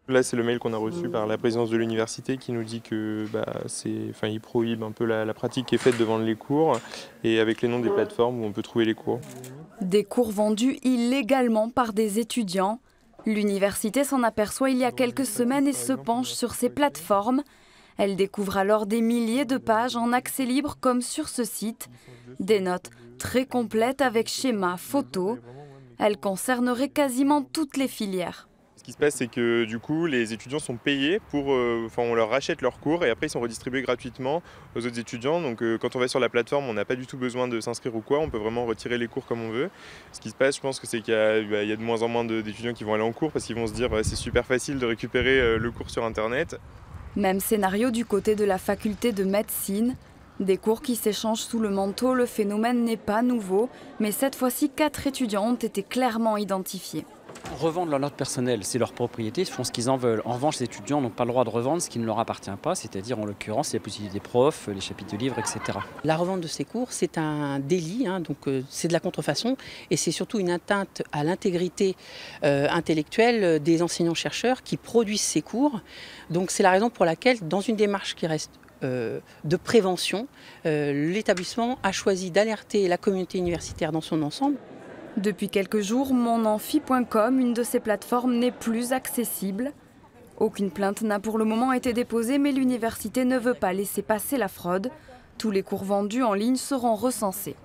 Là, c'est le mail qu'on a reçu par la présidence de l'université qui nous dit que ils prohibent un peu la pratique qui est faite devant les cours et avec les noms des plateformes où on peut trouver les cours. Des cours vendus illégalement par des étudiants. L'université s'en aperçoit il y a quelques semaines et se penche sur ces plateformes. Elle découvre alors des milliers de pages en accès libre comme sur ce site. Des notes très complètes avec schémas, photos. Elles concerneraient quasiment toutes les filières. Ce qui se passe, c'est que du coup, les étudiants sont payés on leur rachète leurs cours et après ils sont redistribués gratuitement aux autres étudiants. Donc quand on va sur la plateforme, on n'a pas du tout besoin de s'inscrire ou quoi, on peut vraiment retirer les cours comme on veut. Ce qui se passe, je pense que c'est qu'il y a de moins en moins d'étudiants qui vont aller en cours parce qu'ils vont se dire c'est super facile de récupérer le cours sur internet. Même scénario du côté de la faculté de médecine. Des cours qui s'échangent sous le manteau, le phénomène n'est pas nouveau, mais cette fois-ci, 4 étudiants ont été clairement identifiés. Revendre leur note personnelle, c'est leur propriété, ils font ce qu'ils en veulent. En revanche, les étudiants n'ont pas le droit de revendre ce qui ne leur appartient pas, c'est-à-dire en l'occurrence les possibilités des profs, les chapitres de livres, etc. La revente de ces cours, c'est un délit, c'est de la contrefaçon et c'est surtout une atteinte à l'intégrité intellectuelle des enseignants-chercheurs qui produisent ces cours. Donc c'est la raison pour laquelle, dans une démarche qui reste de prévention, l'établissement a choisi d'alerter la communauté universitaire dans son ensemble. Depuis quelques jours, monamphi.com, une de ces plateformes, n'est plus accessible. Aucune plainte n'a pour le moment été déposée, mais l'université ne veut pas laisser passer la fraude. Tous les cours vendus en ligne seront recensés.